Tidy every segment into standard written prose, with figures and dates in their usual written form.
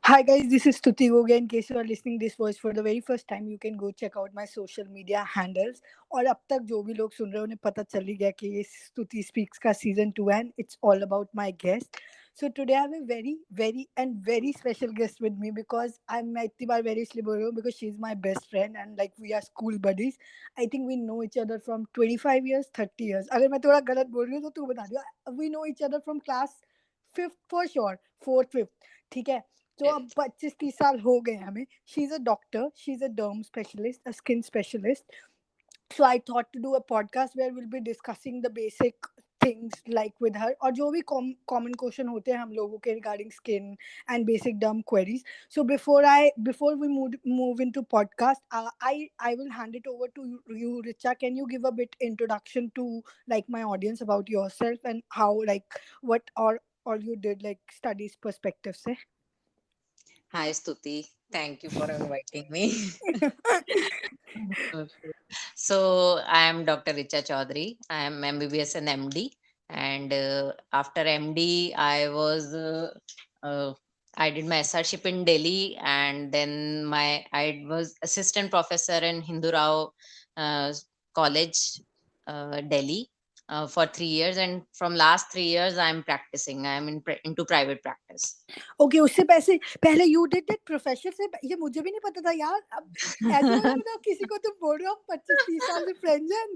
Hi guys, this is Stuti Gogia. In case you are listening this voice for the very first time, you can go check out my social media handles. और अब तक जो भी लोग सुन रहे हैं उन्हें पता चल ही गया कि ये स्तुति स्पीक्स का season 2 and it's all about my guest. So today I have a very special guest with me because मैं इतनी बार very इसलिए बोल रही हूँ because she's my best friend and like we are school buddies. I think we know each other from 25 years, 30 years. अगर मैं थोड़ा गलत बोल रही हूँ तो तू बता दियो. We know each other from class 5th for sure, 4th, 5th. ठीक है. तो अब 25-30 साल हो गए हमें. She is a doctor, she is a डर्म specialist, a skin specialist. So I thought to do a podcast where we'll be discussing the basic things like with her और जो भी common question होते हैं हम लोगों के regarding skin and basic derm queries. So before we move into podcast, I will hand it over to you, Richa. Can you give a bit introduction to like my audience about yourself and how like what or all you did like studies perspective से? Hi, Stuti. Thank you for inviting me. So, I am Dr. Richa Chaudhary. I am MBBS and MD. And after MD, I did my SRship in Delhi, and then I was assistant professor in Hindu Rao uh, College, Delhi, for 3 years. And from last 3 years, I'm practicing. Into private practice. Okay उससे पैसे पहले you did that professor से ये मुझे भी नहीं पता था यार अब ऐसे वाला मतलब किसी को तुम बोल रहे हो 25-30 साल से फ्रेंड्स हैं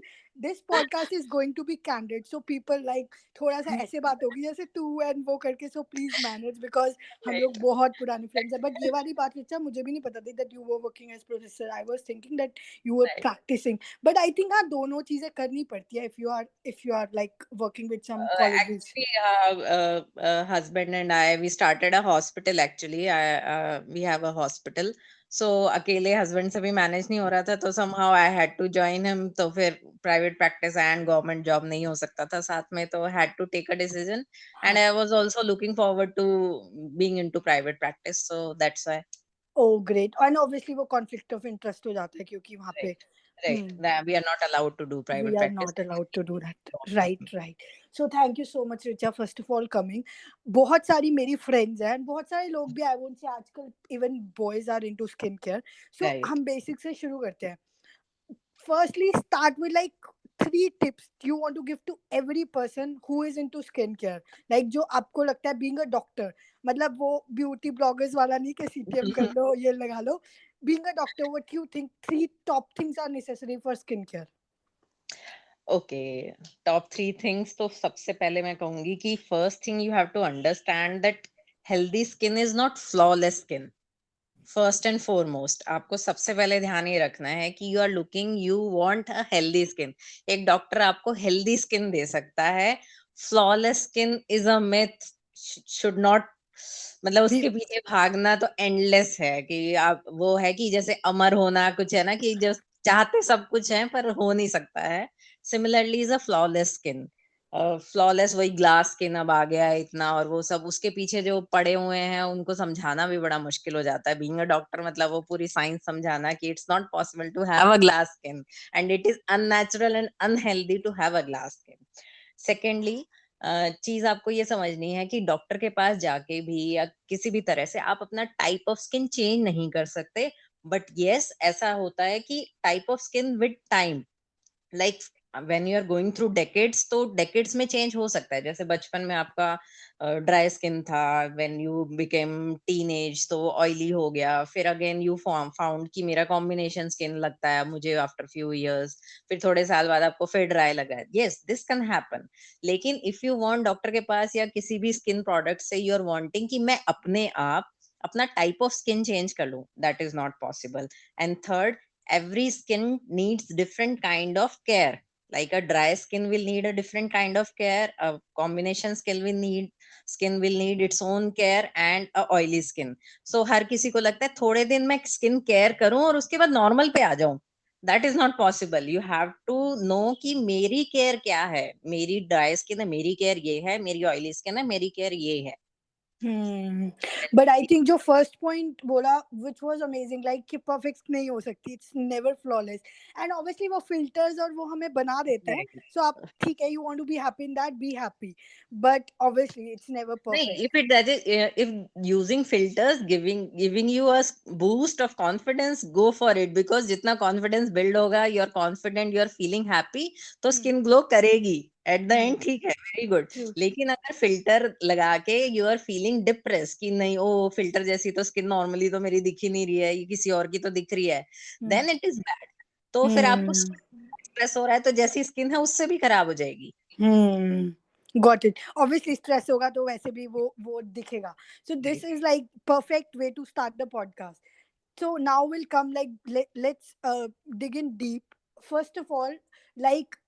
this podcast is going to be candid so people like थोड़ा सा ऐसे बात होगी जैसे तू एंड वो करके सो प्लीज मैनेज बिकॉज हम लोग बहुत पुराने फ्रेंड्स हैं बट ये वाली बात रिचा मुझे भी नहीं पता थी that you were working as professor I was thinking that you were practising but I think हाँ दोनों चीजें करनी पड़ती है if you are like working with some colleges Husband and we started a hospital actually. We have a hospital. So अकेले husband से भी manage नहीं हो रहा था तो somehow I had to join him. तो फिर private practice and government job नहीं हो सकता था साथ में तो had to take a decision. And I was also looking forward to being into private practice. So that's why. Oh, great. And obviously वो conflict of interest हो जाता है क्योंकि वहाँ पे Right. Right. We are not allowed to do we private are practice. not allowed to do that. Right, right. So thank you so much, Richa, first of all coming. बहुत सारी मेरी friends हैं, बहुत सारे लोग भी I won't say आजकल even boys are into skincare. So Right. हम basic से शुरू करते हैं. Firstly, start with like 3 tips you want to give to every person who is into skincare. Like जो आपको लगता है being a doctor, मतलब वो beauty bloggers वाला नहीं कि CTM कर लो ये लगा लो. Being a doctor, what do you think 3 top things are necessary for skincare? Okay top three things तो सबसे पहले मैं कहूंगी कि first thing you have to understand that healthy skin is not flawless skin first and foremost आपको सबसे पहले ध्यान ये रखना है कि you want a healthy skin एक डॉक्टर आपको हेल्दी स्किन दे सकता है flawless skin is a myth should not मतलब उसके पीछे भागना तो एंडलेस है कि आप वो है कि जैसे अमर होना कुछ है ना कि जो चाहते सब कुछ है पर हो नहीं सकता है similarly is a flawless skin flawless वही ग्लास स्किन अब आ गया है इतना और वो सब उसके पीछे जो पड़े हुए हैं उनको समझाना भी बड़ा मुश्किल हो जाता है बीइंग अ डॉक्टर मतलब वो पूरी साइंस समझाना कि it's not possible to have a glass skin and it is unnatural and unhealthy to have a glass skin secondly चीज आपको ये समझनी है कि डॉक्टर के पास जाके भी या किसी भी तरह से आप अपना टाइप ऑफ स्किन चेंज नहीं कर सकते बट यस ऐसा होता है कि type of skin with time like when you are going through decades तो डेकेड्स में चेंज हो सकता है जैसे बचपन में आपका ड्राई स्किन था व्हेन यू बिकेम टीनेज तो ऑयली हो गया फिर अगेन यू फाउंड कि मेरा कॉम्बिनेशन स्किन लगता है मुझे आफ्टर फ्यू इयर्स फिर थोड़े साल बाद आपको फिर ड्राई लगा यस दिस कैन हैपन लेकिन इफ यू वांट डॉक्टर के पास या किसी भी स्किन प्रोडक्ट से यू आर वांटिंग कि मैं अपने आप अपना टाइप ऑफ स्किन चेंज कर लूं that is not possible and third every skin needs different kind of care like a dry skin will need a different kind of care a combination skin will need its own care and a oily skin so हर किसी को लगता है थोड़े दिन मैं skin care करूं और उसके बाद नॉर्मल पे आ जाऊं that is not possible you have to know कि मेरी केयर क्या है मेरी ड्राई स्किन है मेरी केयर ये है मेरी ऑयली स्किन है मेरी केयर ये है But I think जो first point बोला which was amazing, like कि perfect नहीं हो सकती, it's never flawless, and obviously वो filters और वो हमें बना देते हैं, Correct. so आप ठीक है, you want to be happy in that, be happy, but obviously it's never नहीं, perfect. if using filters giving you a boost of confidence, go for it, because जितना confidence build होगा, you're confident, you're feeling happy, तो skin glow करेगी at the end, ठीक है, very good. True. लेकिन अगर filter लगा के you are feeling depressed कि नहीं, ओ filter जैसी तो skin normally तो मेरी दिख ही नहीं रही है, ये किसी और की तो दिख रही है, then it is bad. तो फिर आपको stress हो रहा है, तो जैसी skin है उससे भी खराब हो जाएगी. Got it. Obviously stress होगा तो वैसे भी वो दिखेगा. So this is like perfect way to start the podcast. So now we'll come like let's dig in deep. First of all, like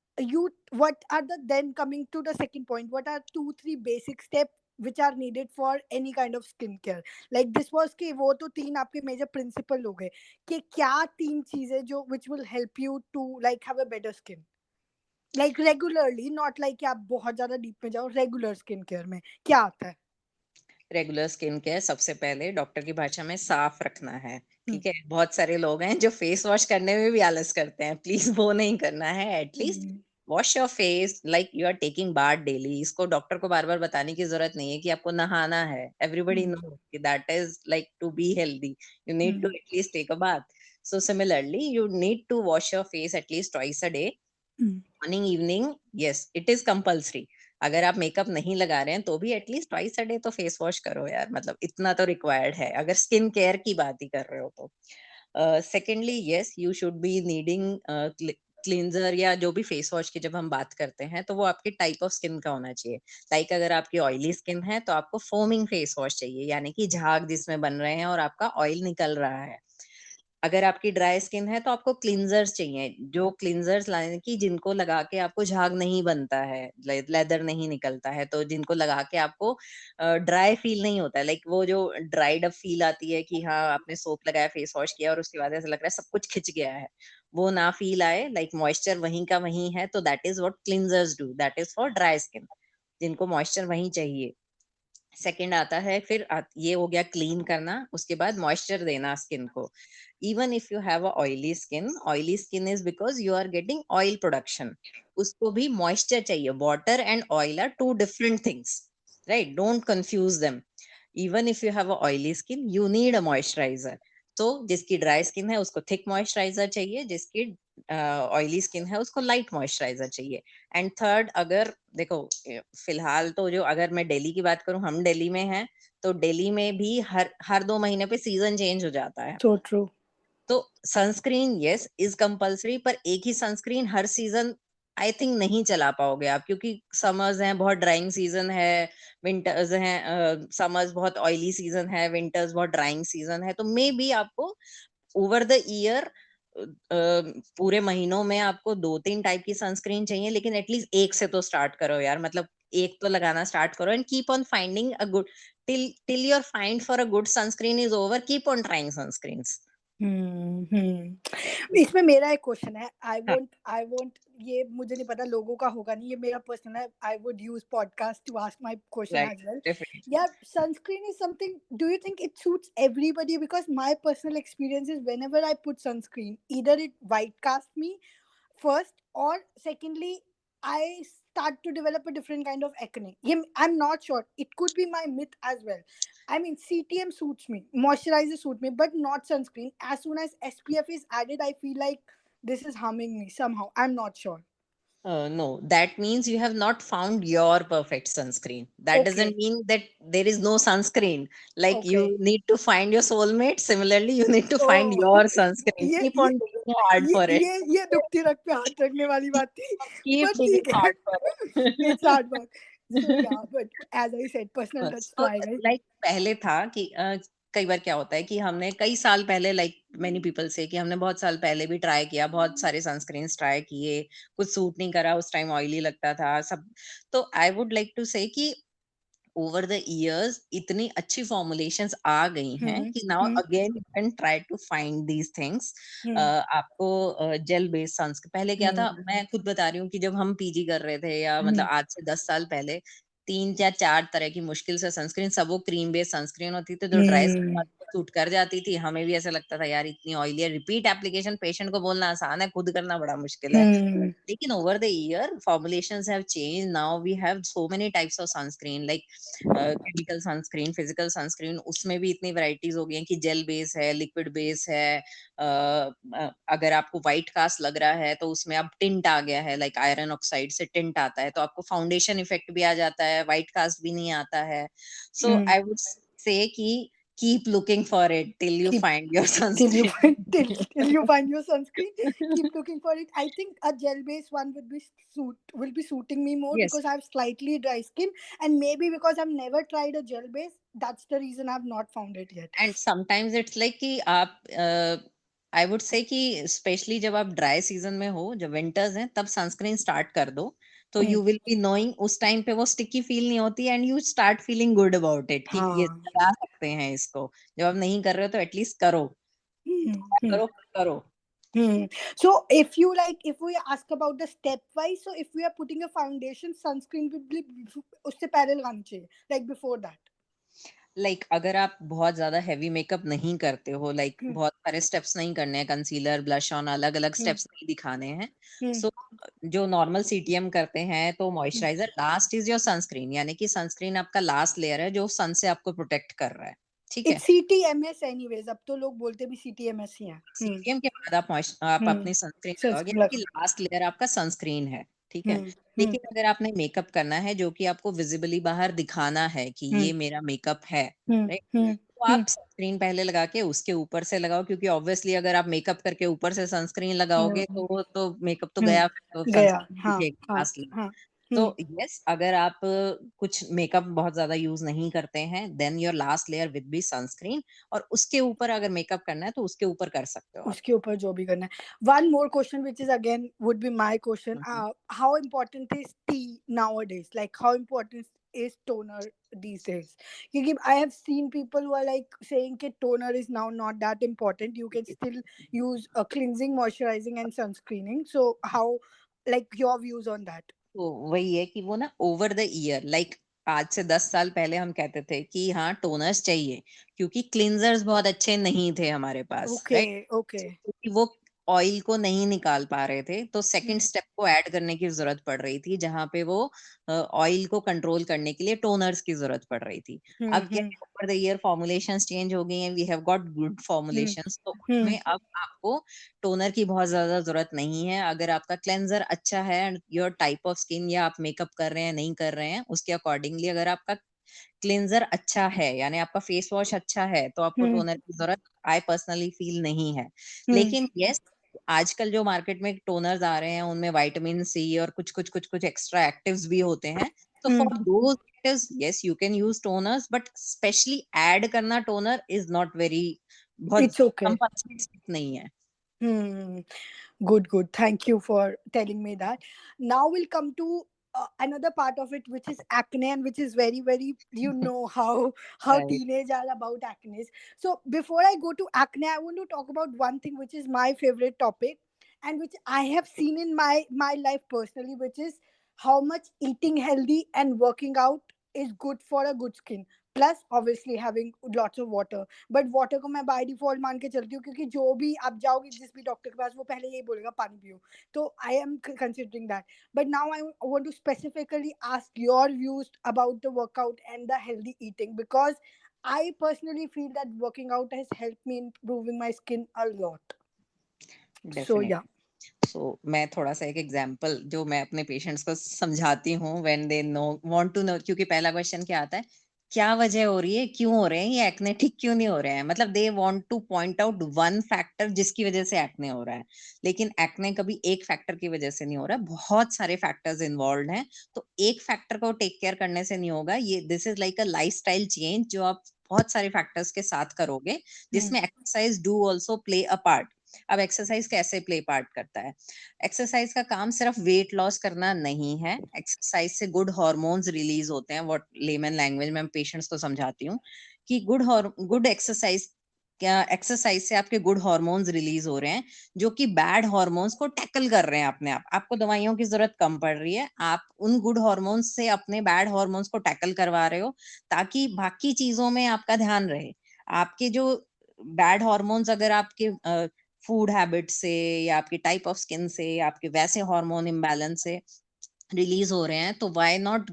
what are the, then coming to the second point, what are 2-3 basic steps which are needed for any kind of skincare? Like this was कि वो तो 3 आपके major principle हो गए, कि क्या 3 चीजें जो which will help you to like have a better skin, like regularly, not like कि आप बहुत ज्यादा डीप में जाओ, regular स्किन केयर में क्या आता है? रेगुलर स्किन केयर सबसे पहले डॉक्टर की भाषा में साफ रखना है, ठीक है। बहुत सारे लोग हैं जो फेस वॉश करने में भी आलस करते हैं, प्लीज वो नहीं करना है। At least wash your face like you are taking bath daily. इसको डॉक्टर को बार बार बताने की जरूरत नहीं है कि आपको नहाना है। Everybody know that is like to be healthy you need to at least take a bath. So similarly you need to wash your face at least twice a day, morning evening. Yes, it is compulsory. अगर आप makeup नहीं लगा रहे हैं तो भी at least twice a day तो face wash करो यार, मतलब इतना तो रिक्वायर्ड है अगर स्किन केयर की बात ही कर रहे हो तो। Secondly yes, you should be needing cleanser या जो भी फेस वॉश की जब हम बात करते हैं तो वो आपके टाइप ऑफ स्किन का होना चाहिए। लाइक अगर आपकी ऑयली स्किन है तो आपको फोमिंग फेस वॉश चाहिए, यानी कि झाग जिसमें बन रहे हैं और आपका ऑयल निकल रहा है। अगर आपकी ड्राई स्किन है तो आपको क्लींजर्स चाहिए, जो क्लींजर्स लाने की जिनको लगा के आपको झाग नहीं बनता है, लेदर नहीं निकलता है, तो जिनको लगा के आपको ड्राई फील नहीं होता है। लाइक वो जो ड्राइड अप फील आती है कि हाँ आपने सोप लगाया, फेस वॉश किया और उसके बाद ऐसा लग रहा है सब कुछ खिंच गया है, वो ना फील आए, लाइक मॉइस्चर वहीं का वहीं है, तो that is what cleansers do, that is for dry skin, जिनको मॉइस्चर वहीं चाहिए। सेकंड आता है फिर ये हो गया क्लीन करना, उसके बाद मॉइस्चर देना स्किन को। Even if you have a oily skin is because you are getting oil production, उसको भी मॉइस्चर चाहिए। Water and oil are two different things, right? Don't confuse them. Even if you have a oily skin you need a moisturiser. तो जिसकी dry skin है उसको thick moisturiser चाहिए, जिसकी oily skin है उसको लाइट मॉइस्चराइजर चाहिए। एंड थर्ड, अगर देखो फिलहाल तो जो अगर मैं दिल्ली की बात करूं, हम दिल्ली में हैं, तो दिल्ली में भी हर 2 महीने पे सीजन चेंज हो जाता है। So true. तो सनस्क्रीन यस इज कंपलसरी, पर एक ही सनस्क्रीन हर सीजन आई थिंक नहीं चला पाओगे आप, क्योंकि समर्स हैं, बहुत ड्राइंग सीजन है, विंटर्स हैं, समर्स बहुत ऑयली सीजन है, विंटर्स बहुत ड्राइंग सीजन है, तो मे बी आपको ओवर द ईयर पूरे महीनों में आपको 2-3 टाइप की सनस्क्रीन चाहिए, लेकिन एटलीस्ट एक से तो स्टार्ट करो यार, मतलब एक तो लगाना स्टार्ट करो and keep on finding a good till your find for a good sunscreen is over, keep on trying sunscreens. इसमें मेरा एक क्वेश्चन है, आई वोंट ये मुझे नहीं पता, लोगों का होगा नहीं, ये मेरा पर्सनल है, I would use podcast to ask my question Right, as well. definitely. यार sunscreen is something, do you think it suits everybody? Because my personal experience is whenever I put sunscreen, either it white cast me first, or secondly I start to develop a different kind of acne. I'm not sure, it could be my myth as well. I mean, CTM suits me, moisturizer suits me, but not sunscreen. As soon as SPF is added, I feel like this is harming me somehow, I'm not sure. No, that means you have not found your perfect sunscreen. That Okay. doesn't mean that there is no sunscreen. Like Okay. you need to find your soulmate. Similarly, you need to find Oh. your sunscreen. ये Keep ये on digging hard ये for it. ये दुखती रख पे हाथ रखने वाली बात थी, Keep but digging ठीक है. hard for it. It's hard work. So yeah, but as I said, personal touch So, तो आएगा ही. like पहले था कि कई बार क्या होता है कि हमने कई साल पहले, लाइक मेनी पीपल से, कि हमने बहुत साल पहले भी ट्राई किया, बहुत सारे सनस्क्रीन्स ट्राई किए, कुछ सूट नहीं करा, उस टाइम ऑयली लगता था सब। तो आई वुड लाइक टू से कि ओवर द इयर्स इतनी अच्छी फॉर्मुलेशंस आ गई हैं हम्म. कि now hmm. Again you can try to find these things. Hmm. आपको जेल बेस्ड सनस्क्रीन, पहले क्या था, हम्म. मैं खुद बता रही हूँ कि जब हम पीजी कर रहे थे, या मतलब हम्म. आज से 10 साल पहले 3 या 4 तरह की मुश्किल से सनस्क्रीन, सब वो क्रीम बेस्ड सनस्क्रीन होती थी, तो ड्राई सूट कर जाती थी। हमें भी ऐसा लगता था यार इतनी ऑयली है, रिपीट एप्लीकेशन, पेशेंट को बोलना आसान है, खुद करना बड़ा मुश्किल है। लेकिन over the year formulations have changed. Now we have so many types of sunscreen, like chemical sunscreen, physical sunscreen, उसमें भी इतनी varieties हो गई हैं कि जेल बेस है, लिक्विड बेस है, अगर आपको व्हाइट कास्ट लग रहा है तो उसमें अब टिंट आ गया है, लाइक आयरन ऑक्साइड से टिंट आता है, तो आपको फाउंडेशन इफेक्ट भी आ जाता है, व्हाइट कास्ट भी नहीं आता है। सो आई वुड से कि keep looking for it till you Keep find your till you sunscreen. till you find your sunscreen. Keep looking for it. I think a gel based one will be suiting me more Yes. because I have slightly dry skin, and maybe because I've never tried a gel base, that's the reason I've not found it yet. And sometimes it's like कि आप I would say कि specially जब आप dry season में हो, जब winters हैं, तब सनस्क्रीन स्टार्ट कर दो, तो यू विल बी नोइंग उस टाइम पे वो स्टिकी फील नहीं होती, and you start feeling good about it कि ये हाँ. लगा सकते हैं इसको। जब आप नहीं कर रहे हो तो एटलीस्ट करो, करो करो। So if we ask about the stepwise, so if we are putting a foundation, sunscreen will be उससे पहले लगानी चाहिए, like before that. लाइक अगर आप बहुत ज्यादा हैवी मेकअप नहीं करते हो, लाइक बहुत सारे स्टेप्स नहीं करने हैं, कंसीलर, ब्लश ऑन, अलग अलग स्टेप्स नहीं दिखाने हैं, सो जो नॉर्मल सीटीएम करते हैं, तो moisturiser last is your sunscreen, यानी कि सनस्क्रीन आपका लास्ट लेयर है जो सन से आपको प्रोटेक्ट कर रहा है, ठीक है। It's CTMS anyways, अब तो लोग बोलते भी CTMS ही है। सीटीएम के बाद आप अपनी सनस्क्रीन लगाओगे, यानी कि लास्ट लेयर आपका सनस्क्रीन है, ठीक है। लेकिन अगर आपने मेकअप करना है जो कि आपको विजिबली बाहर दिखाना है कि ये मेरा मेकअप है, राइट, तो आप सनस्क्रीन पहले लगा के उसके ऊपर से लगाओ, क्योंकि ऑब्वियसली अगर आप मेकअप करके ऊपर से सनस्क्रीन लगाओगे तो वो तो मेकअप तो गया, तो गया। सनस्क्रीन हाँ, दिखेगी हाँ, लास्ट। हाँ. तो यस, अगर आप कुछ मेकअप बहुत ज्यादा यूज नहीं करते हैं, then your last layer with be sunscreen, और उसके ऊपर अगर मेकअप करना है तो उसके ऊपर कर सकते हो आप। उसके ऊपर जो भी करना है. One more question, which is again would be my question. How important is tea nowadays? Like how important is toner these days? Because I have seen people who are like saying that toner is now not that important. You can still use a cleansing, moisturizing, and sunscreening. So how, like your views on that? तो वही है कि वो ना over the year, like आज से 10 साल पहले हम कहते थे कि हाँ टोनर्स चाहिए, क्योंकि क्लींजर्स बहुत अच्छे नहीं थे हमारे पास, राइट, Okay, okay. क्योंकि वो ऑयल को नहीं निकाल पा रहे थे, तो सेकंड स्टेप को ऐड करने की जरूरत पड़ रही थी, जहां पे वो ऑयल को कंट्रोल करने के लिए टोनर्स की जरूरत पड़ रही थी। अब क्या है, over the year formulations change हो गई हैं, we have got good formulations, तो उसमें अब आपको टोनर की बहुत ज्यादा जरूरत नहीं है। अगर आपका क्लेंजर अच्छा है and your type of skin, या आप मेकअप कर रहे हैं नहीं कर रहे हैं, उसके अकॉर्डिंगली अगर आपका क्लींजर अच्छा है, यानी आपका फेस वॉश अच्छा है, तो आपको टोनर की जरूरत आई पर्सनली फील नहीं है। लेकिन यस, आजकल जो मार्केट में टोनर्स आ रहे हैं उनमें विटामिन सी और कुछ कुछ कुछ कुछ एक्स्ट्रा एक्टिव्स भी होते हैं, तो for those actives yes you can use toners, but specially add करना टोनर इज नॉट वेरी, बहुत It's okay. कंपल्सरी नहीं है। Good. Thank you for telling me that. Now we'll come to another part of it, which is acne, and which is very, very, you know how Right. teenage are about acne. So before I go to acne, I want to talk about one thing which is my favorite topic, and which I have seen in my life personally, which is how much eating healthy and working out is good for a good skin. Plus, obviously, having lots of water. But water को मैं by default मान के चलती हूँ, क्योंकि जो भी आप जाओगे जिस भी डॉक्टर के पास, वो पहले यही बोलेगा पानी पियो. तो I am considering that. But now I want to specifically ask your views about the workout and the healthy eating, because I personally feel that working out has helped me improving my skin a lot. So definitely. yeah. सो मैं थोड़ा सा एक example जो मैं अपने patients को समझाती हूँ when they know want to know, क्योंकि पहला क्वेश्चन क्या आता है, क्या वजह हो रही है, क्यों हो रहे हैं ये एक्ने, ठीक क्यों नहीं हो रहे हैं, मतलब they want two point out one factor जिसकी वजह से एक्ने हो रहा है। लेकिन एक्ने कभी एक फैक्टर की वजह से नहीं हो रहा है, बहुत सारे फैक्टर्स इन्वॉल्व हैं, तो एक फैक्टर को टेक केयर करने से नहीं होगा। ये this is like a lifestyle change जो आप बहुत सारे फैक्टर्स के साथ करोगे, जिसमें exercise do also play a part. अब एक्सरसाइज कैसे प्ले पार्ट करता है, एक्सरसाइज का काम सिर्फ वेट लॉस करना नहीं है, एक्सरसाइज से गुड हार्मोन्स रिलीज होते हैं, व्हाट लेमन लैंग्वेज में पेशेंट्स को समझाती हूँ कि गुड एक्सरसाइज क्या एक्सरसाइज से आपके गुड हार्मोन्स रिलीज हो रहे हैं जो कि बैड हार्मोन्स को टैकल कर रहे हैं अपने आप। आपको दवाइयों की जरूरत कम पड़ रही है, आप उन गुड हार्मोन्स से अपने बैड हार्मोन्स को टैकल करवा रहे हो ताकि बाकी चीजों में आपका ध्यान रहे। आपके जो बैड हार्मोन्स अगर आपके फूड हैबिट से या आपकी टाइप ऑफ स्किन से या आपके वैसे हार्मोन इम्बैलेंस से रिलीज हो रहे हैं, तो why not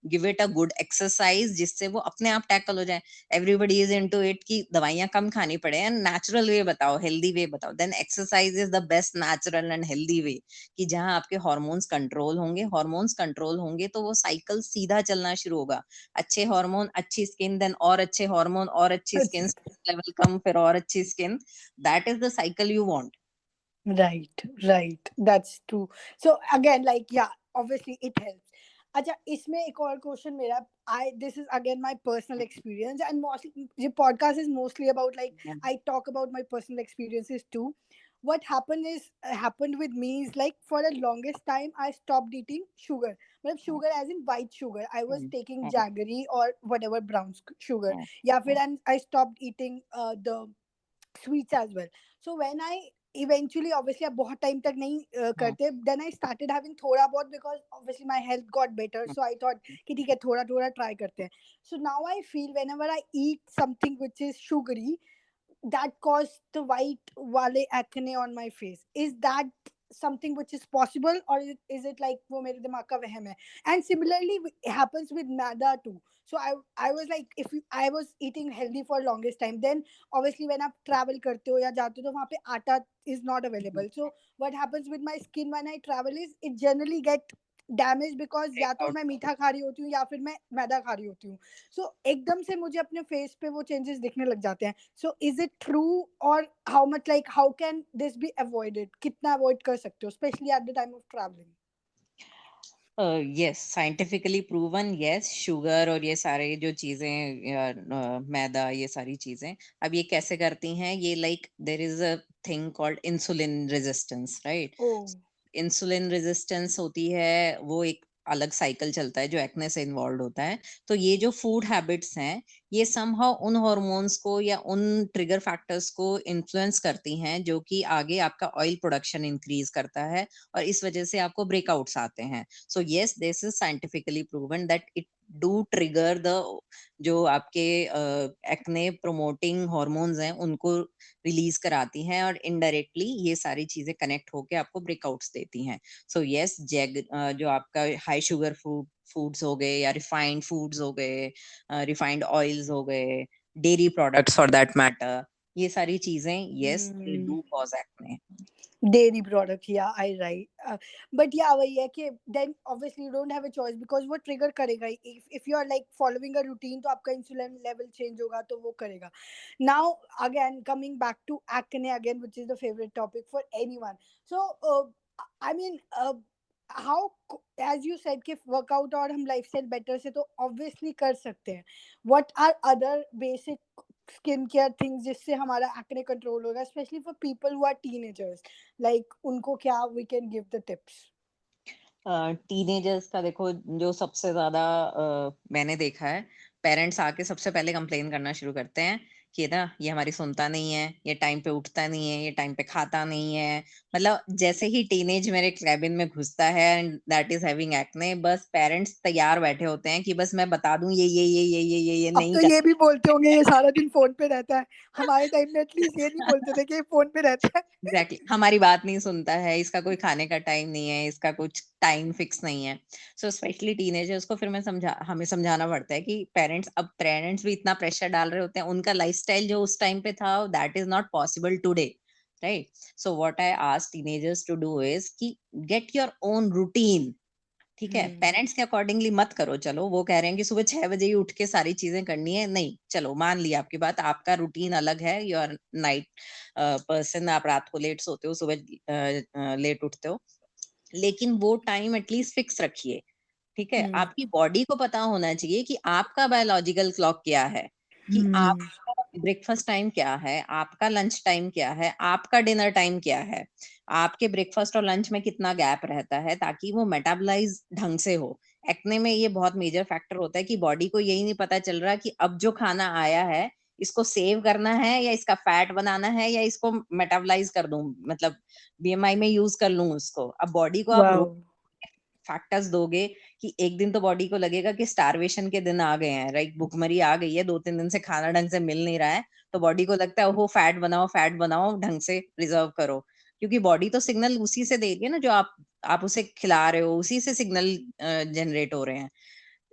give it a good exercise जिससे वो अपने आप टैकल हो जाए। एवरीबॉडी इज इनटू इट कि दवाइयां कम खानी पड़े, एंड नेचुरल वे बताओ, हेल्दी वे बताओ, then exercise is the best natural and healthy way कि जहां आपके हार्मोन्स कंट्रोल होंगे। हार्मोन्स कंट्रोल होंगे तो वो साइकिल सीधा चलना शुरू होगा। अच्छे हार्मोन अच्छी स्किन, देन और अच्छे हार्मोन और अच्छी स्किन, लेवल कम फिर और अच्छी skin. That is the cycle you want. Right, right. That's true. So again, like, yeah, obviously it helps. अच्छा, इसमें एक और क्वेश्चन मेरा, I this is again my personal experience and mostly ये podcast is mostly about like I talk about my personal experiences too. What happened with me is like for the longest time I stopped eating sugar. मतलब sugar as in white sugar. I was taking jaggery or whatever brown sugar. या फिर I stopped eating the sweets as well. So when I eventually, obviously अब बहुत time तक नहीं करते, then I started having थोड़ा बहुत because obviously my health got better, so I thought कि ठीक है थोड़ा थोड़ा try करते हैं. So now I feel whenever I eat something which is sugary, that caused the white wale acne on my face. Is that something which is possible, or is it like वो मेरे दिमाग का वहम है? And similarly it happens with maida too. So I was like, if I was eating healthy for longest time, then obviously when आप travel करते हो या जाते हो तो वहाँ पे आटा is not available. So what happens with my skin when I travel is it generally get damage because या तो मैं मीठा खा रही होती हूँ या फिर मैं मैदा खा रही होती हूँ. सो एकदम से मुझे अपने फेस पे वो चेंजेस दिखने लग जाते हैं. सो इज इट ट्रू, और how much like how can this be avoided? कितना अवॉइड कर सकते हो specially at the time of travelling? Yes, scientifically proven, yes, sugar और ये सारे जो चीजें मैदा, ये सारी चीजें अब ये कैसे करती हैं, ये like there is a thing called insulin resistance, right? Oh. Insulin resistance होती है, वो एक अलग साइकिल चलता है जो एक्ने से इन्वॉल्व होता है। तो ये जो फूड हैबिट्स हैं, ये समहाउ उन हॉर्मोन्स को या उन ट्रिगर फैक्टर्स को इन्फ्लुएंस करती हैं जो कि आगे आपका ऑयल प्रोडक्शन इंक्रीज करता है और इस वजह से आपको ब्रेकआउट्स आते हैं। So yes, this is scientifically proven that it do trigger the जो आपके एक्ने प्रमोटिंग हॉर्मोन्स हैं उनको रिलीज कराती हैं और इनडायरेक्टली ये सारी चीजें कनेक्ट होके आपको ब्रेकआउट्स देती हैं। सो यस, जो आपका हाई शुगर फूड्स हो गए या रिफाइंड फूड्स हो गए, रिफाइंड ऑयल्स हो गए, dairy products for that matter, ये सारी चीजें yes they do cause acne. Dairy product, yeah, I right. But yeah, वही है कि then obviously you don't have a choice because वो trigger करेगा ही. If you are like following a routine तो आपका insulin level change होगा तो वो करेगा. Now again coming back to acne again, which is the favorite topic for anyone. So I mean how, as you said कि workout और हम lifestyle better से तो obviously कर सकते हैं. What are other basic skin care things जिससे हमारा एक्ने कंट्रोल होगा, specially for people who are teenagers, like उनको क्या we can give the tips? Teenagers का देखो, जो सबसे ज्यादा मैंने देखा है, पेरेंट्स आके सबसे पहले कंप्लेन करना शुरू करते हैं कि ना ये हमारी सुनता नहीं है, ये टाइम पे उठता नहीं है, ये टाइम पे खाता नहीं है। मतलब जैसे ही टीनेज मेरे कैबिन में घुसता है and that is having acne, बस पेरेंट्स तैयार बैठे होते हैं कि बस मैं बता दूं ये अब नहीं तो कर। ये भी बोलते होंगे ये सारा दिन फोन पे रहता है. हमारे टाइम में एटलीस्ट ये नहीं बोलते थे कि ये फोन पे रहता है. एग्जैक्टली हमारी बात नहीं सुनता है, इसका कोई खाने का टाइम नहीं है, इसका कुछ टाइम फिक्स नहीं है। सो स्पेशली टीनेजर्स को फिर हमें समझाना पड़ता है कि पेरेंट्स भी इतना प्रेशर डाल रहे होते हैं, उनका लाइफस्टाइल जो उस टाइम पे था that is not possible today, right? So what I ask teenagers to do is कि गेट योर ओन रूटीन। ठीक है, पेरेंट्स के अकॉर्डिंगली मत करो। चलो वो कह रहे हैं कि सुबह 6 बजे ही उठ के सारी चीजें करनी है, नहीं, चलो मान लिया आपकी बात, आपका रूटीन अलग है, यू आर नाइट पर्सन, आप रात को लेट सोते हो, सुबह लेट उठते हो, लेकिन वो टाइम एटलीस्ट फिक्स रखिए। ठीक है, आपकी बॉडी को पता होना चाहिए कि आपका बायोलॉजिकल क्लॉक क्या है, कि आपका ब्रेकफास्ट टाइम क्या है, आपका लंच टाइम क्या है, आपका डिनर टाइम क्या है, आपके ब्रेकफास्ट और लंच में कितना गैप रहता है, ताकि वो मेटाबोलाइज ढंग से हो। एक्ने में ये बहुत मेजर फैक्टर होता है कि बॉडी को यही नहीं पता चल रहा कि अब जो खाना आया है इसको सेव करना है या इसका फैट बनाना है या इसको मेटाबोलाइज कर दूं, मतलब बीएमआई में यूज कर लूं उसको। अब बॉडी को आप वाओ। फैक्टर्स दोगे कि एक दिन तो बॉडी को लगेगा कि स्टारवेशन के दिन आ गए हैं, राइट, भुखमरी आ गई है, 2-3 दिन से खाना ढंग से मिल नहीं रहा है, तो बॉडी को लगता है ओहो फैट बनाओ ढंग से रिजर्व करो, क्योंकि बॉडी तो सिग्नल उसी से दे रही है ना, जो आप उसे खिला रहे हो, उसी से सिग्नल जनरेट हो रहे हैं।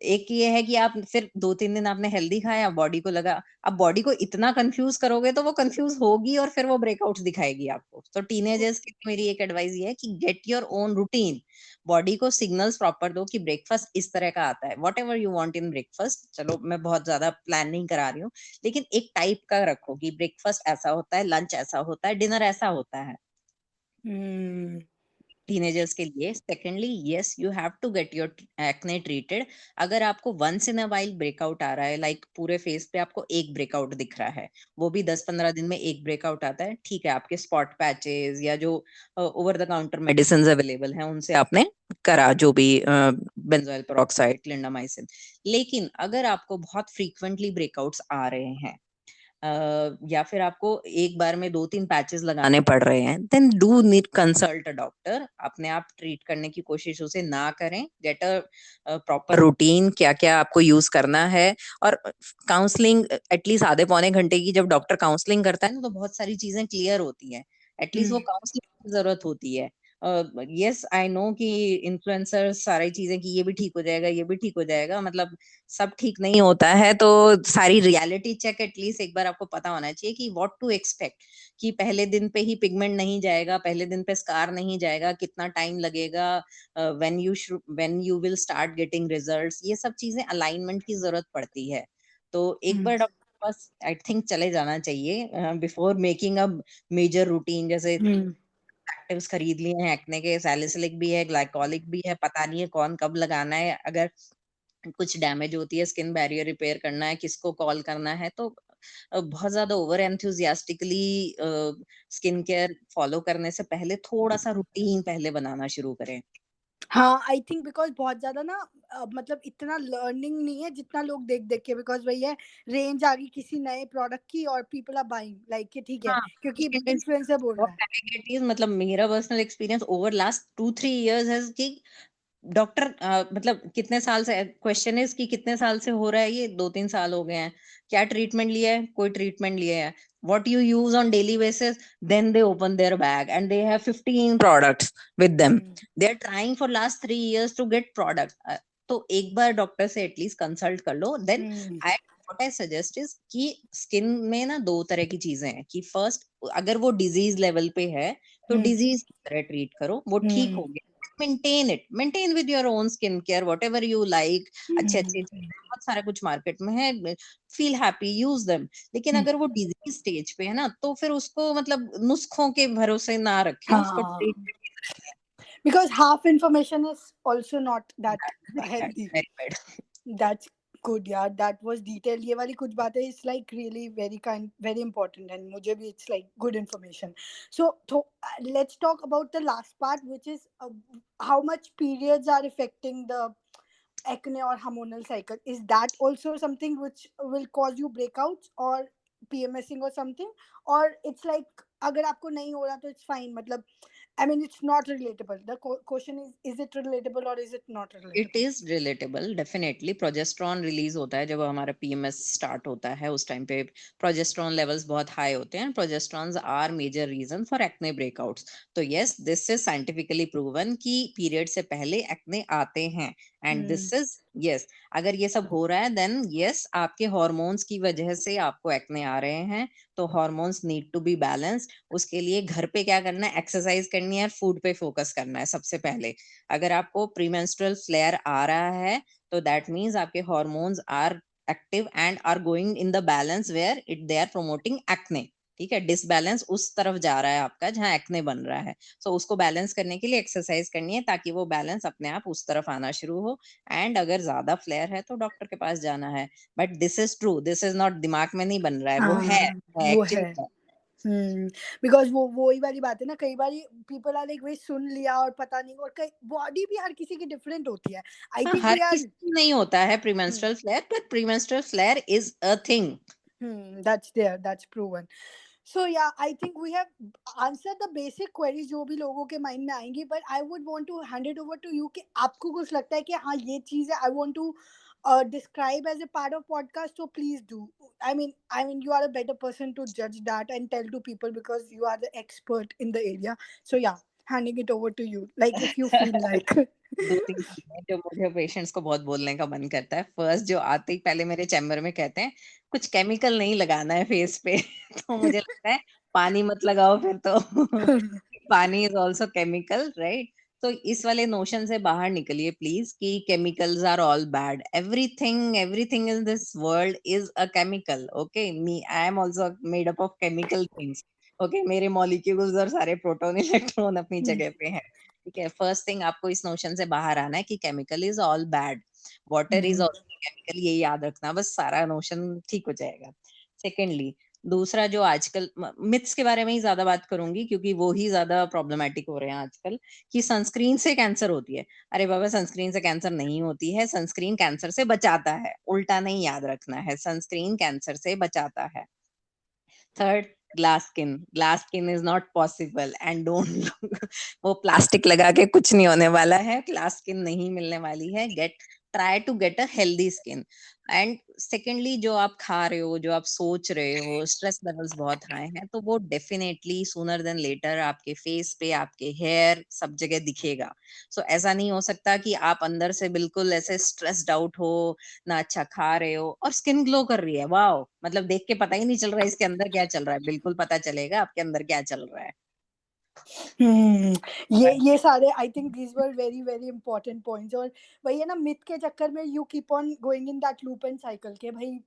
एक ये है कि आप फिर 2-3 दिन आपने हेल्दी खाया, बॉडी को लगा, अब बॉडी को इतना कंफ्यूज करोगे तो वो कंफ्यूज होगी और फिर वो ब्रेकआउट्स दिखाएगी आपको। तो टीनेजर्स के लिए मेरी एक एडवाइस ये है कि get your own routine, body को सिग्नल्स प्रॉपर दो कि ब्रेकफास्ट इस तरह का आता है, what ever you want in breakfast. चलो मैं बहुत ज्यादा प्लान नहीं करा रही हूँ, लेकिन एक टाइप का रखो कि ब्रेकफास्ट ऐसा होता है, लंच ऐसा होता है, डिनर ऐसा होता है टीनेजर्स के लिए। Secondly, yes you have to get your acne treated. अगर आपको once in a while breakout आ रहा है, लाइक पूरे फेस पे आपको एक ब्रेकआउट दिख रहा है, वो भी 10-15 दिन में एक ब्रेकआउट आता है, ठीक है, आपके स्पॉट पैचेस या जो over the counter medicine available हैं उनसे आपने करा, जो भी बेंजोइल पेरोक्साइड, क्लिंडामाइसिन। लेकिन अगर आपको बहुत फ्रीक्वेंटली ब्रेकआउट्स आ रहे हैं, या फिर आपको एक बार में 2-3 पैचेस लगाने पड़ रहे हैं, then do need consult a doctor. अपने आप ट्रीट करने की कोशिश उसे ना करें, गेट अ प्रॉपर रूटीन, क्या क्या आपको यूज करना है। और काउंसलिंग एटलीस्ट आधे पौने घंटे की जब डॉक्टर काउंसलिंग करता है ना, तो बहुत सारी चीजें क्लियर होती है, एटलीस्ट वो काउंसलिंग की जरूरत होती है। यस आई नो कि इन्फ्लुएंसर्स सारी चीजें कि ये भी ठीक हो जाएगा, ये भी ठीक हो जाएगा, मतलब सब ठीक नहीं होता है, तो सारी रियलिटी चेक एटलीस्ट एक बार आपको पता होना चाहिए कि व्हाट टू एक्सपेक्ट, कि पहले दिन पे ही पिगमेंट नहीं जाएगा, पहले दिन पे स्कार नहीं जाएगा, कितना टाइम लगेगा, when you will start getting results, ये सब चीजें अलाइनमेंट की जरूरत पड़ती है। तो एक बार डॉक्टर के पास आई थिंक चले जाना चाहिए before making a major routine. जैसे एक्टिव्स खरीद लिए हैं एक्ने के, सैलिसिलिक भी है, ग्लाइकोलिक भी है, पता नहीं है कौन कब लगाना है, अगर कुछ डैमेज होती है, स्किन बैरियर रिपेयर करना है, किसको कॉल करना है, तो बहुत ज्यादा over enthusiastically skin care follow करने से पहले थोड़ा सा रूटीन पहले बनाना शुरू करें। हाँ, आई थिंक बिकॉज बहुत ज्यादा ना मतलब इतना लर्निंग नहीं है जितना लोग देख देख के, बिकॉज वही है, रेंज आ गई किसी नए प्रोडक्ट की और पीपल आर बाइंग लाइक कि ठीक है हाँ, क्योंकि it is इन्फ्लुएंसर बोल what रहा है। I get is, मतलब मेरा personal experience over last 2-3 years है कि डॉक्टर मतलब कितने साल से, क्वेश्चन इज कि कितने साल से हो रहा है, ये 2-3 साल हो गए हैं, क्या ट्रीटमेंट लिया है, कोई ट्रीटमेंट लिया है, what you use on daily basis, then they open their bag and they have 15 products with them, they are trying for last 3 years to get product. तो एक बार डॉक्टर से एटलीस्ट कंसल्ट कर लो। Then I what I suggest is कि skin में ना 2 तरह की चीजें हैं, कि फर्स्ट अगर वो डिजीज लेवल पे है तो डिजीज की तरह ट्रीट करो, वो ठीक हो गया, maintain with your own skincare, whatever you like, अच्छे अच्छे चीजें बहुत सारा कुछ मार्केट में है, फील हैप्पी, यूज देम। लेकिन अगर वो डिजीज स्टेज पे है ना, तो फिर उसको मतलब नुस्खों के भरोसे ना रखें, उसको हाँ, treat because half information is also not that healthy. Very bad. That's good, yeah. That was detailed. ये वाली कुछ बातें is like really very kind, very important, and मुझे भी it's like good information. So let's talk about the last part, which is how much periods are affecting the acne or hormonal cycle. Is that also something which will cause you breakouts or PMSing or something, or it's like अगर आपको नहीं हो रहा तो it's fine, मतलब I mean, it's not relatable. The question is it relatable or is it not it relatable? Is relatable, definitely progesterone release होता है जब हमारा पीएमएस स्टार्ट होता है, उस टाइम पे प्रोजेस्ट्रॉन लेवल्स बहुत हाई होते हैं, progesterones are major reason for acne breakouts. तो yes, this is scientifically proven कि पीरियड से पहले एक्ने आते हैं, एंड दिस इज यस, अगर ये सब हो रहा है देन यस आपके हार्मोन्स की वजह से आपको एक्ने आ रहे हैं। तो hormones need to be balanced, उसके लिए घर पे क्या करना है, एक्सरसाइज करनी है और फूड पे फोकस करना है सबसे पहले। अगर आपको प्रीमेंस्ट्रुअल फ्लेयर आ रहा है तो दैट मींस आपके hormones are active and are going in the balance where it they are promoting acne. ठीक है, डिसबैलेंस उस तरफ जा रहा है आपका जहां एक्ने बन रहा है, सो उसको बैलेंस करने के लिए एक्सरसाइज करनी है ताकि वो बैलेंस अपने आप उस तरफ आना शुरू हो। एंड अगर ज्यादा फ्लेयर है तो डॉक्टर के पास जाना है। But this is true, this is not दिमाग में नहीं बन रहा है, वो है हाँ, वो एक्चुअली है। बिकॉज वो ही वाली बात है ना, कई बार पीपल आर लाइक वही सुन लिया और पता नहीं, और कई बॉडी भी हर किसी की डिफरेंट होती है। आई हाँ, थिंक हर वी आर किसी को नहीं होता है premenstrual flare, but premenstrual flare is a thing. That's there. That's proven. So yeah, I think we have answered the basic queries जो भी लोगों के माइंड में आएंगी. But I would want to hand it over to you कि आपको कुछ लगता है कि हाँ ये चीज है. I want to describe as a part of podcast. So please do. I mean, you are a better person to judge that and tell to people because you are the expert in the area. So yeah, handing it over to you. Like if you feel like. 2-3 चीजें जो मुझे patients को बहुत बोलने का मन करता है। फर्स्ट जो आते ही पहले मेरे चैम्बर में कहते हैं, कुछ केमिकल नहीं लगाना है फेस पे। तो मुझे लगता है पानी मत लगाओ फिर तो। पानी इज आल्सो केमिकल, राइट? तो इस वाले नोशन से बाहर निकलिए प्लीज कि chemicals are all bad. Everything in this world is a chemical, okay? Me I am also made up of chemical things, okay? मेरे मॉलिक्यूल्स और सारे प्रोटॉन इलेक्ट्रॉन अपनी जगह पे हैं, ठीक है? फर्स्ट थिंग आपको इस नोशन से बाहर आना है कि chemical is all bad, water is also chemical, ये याद रखना, बस सारा नोशन ठीक हो जाएगा। सेकेंडली, दूसरा जो आजकल मिथ्स के बारे में ही ज्यादा बात करूंगी क्योंकि वो ही ज्यादा प्रॉब्लमेटिक हो रहे हैं आजकल, कि सनस्क्रीन से कैंसर होती है। अरे बाबा, सनस्क्रीन से कैंसर नहीं होती है, सनस्क्रीन कैंसर से बचाता है, उल्टा नहीं याद रखना है, सनस्क्रीन कैंसर से बचाता है। Third, glass skin is not possible and don't वो प्लास्टिक लगा के कुछ नहीं होने वाला है, ग्लास स्किन नहीं मिलने वाली है। Try to get a healthy skin. And secondly, जो आप खा रहे हो, जो आप सोच रहे हो, स्ट्रेस लेवल्स बहुत हाई हैं, तो वो डेफिनेटली सूनर देन लेटर आपके फेस पे, आपके हेयर, सब जगह दिखेगा। सो ऐसा नहीं हो सकता कि आप अंदर से बिल्कुल ऐसे स्ट्रेस्ड आउट हो, ना अच्छा खा रहे हो और स्किन ग्लो कर रही है, वाओ, मतलब देख के पता ही नहीं चल रहा है इसके अंदर क्या चल रहा है। बिल्कुल पता चलेगा आपके अंदर क्या चल रहा है। ये सारे I think these were very very important points. और वही है ना, मिथ के चक्कर में you keep on going in that loop and cycle के भाई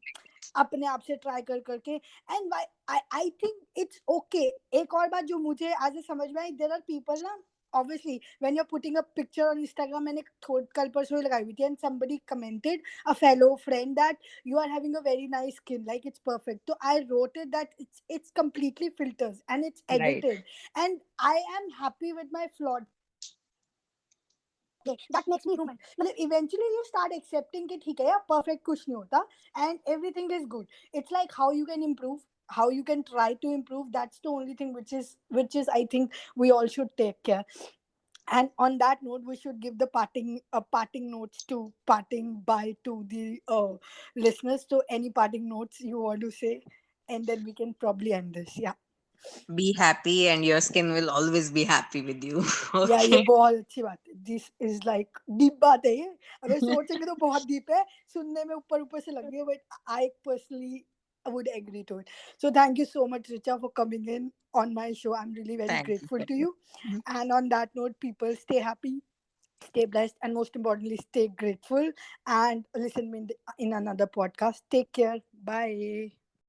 अपने आप से ट्राई कर करके. And I think it's okay. एक और बात जो मुझे आज समझ में आई, देयर आर पीपल ना, obviously when you're putting a picture on Instagram, मैंने कल परसों ही लगाई हुई थी and somebody commented, a fellow friend, that you are having a very nice skin, like it's perfect. So I wrote it that it's completely filters and it's right, edited, and I am happy with my flawed. That makes me human. मतलब eventually you start accepting कि ठीक है यार, perfect कुछ नहीं होता and everything is good. It's like how you can improve, how you can try to improve. That's the only thing which is I think we all should take care. And on that note, we should give the parting notes to parting bye to the listeners. So any parting notes you want to say, and then we can probably end this. Yeah. Be happy and your skin will always be happy with you. या ये okay, बहुत अच्छी बात है. This is like deep बात है ये. अगर सोचेंगे तो बहुत डीप है, सुनने में ऊपर ऊपर से लग रही है, but I personally would agree to it. So thank you so much, Richa, for coming in on my show. I'm really very thank grateful to you. you. And on that note, people, stay happy, stay blessed, and most importantly, stay grateful. And listen me in another podcast. Take care. Bye.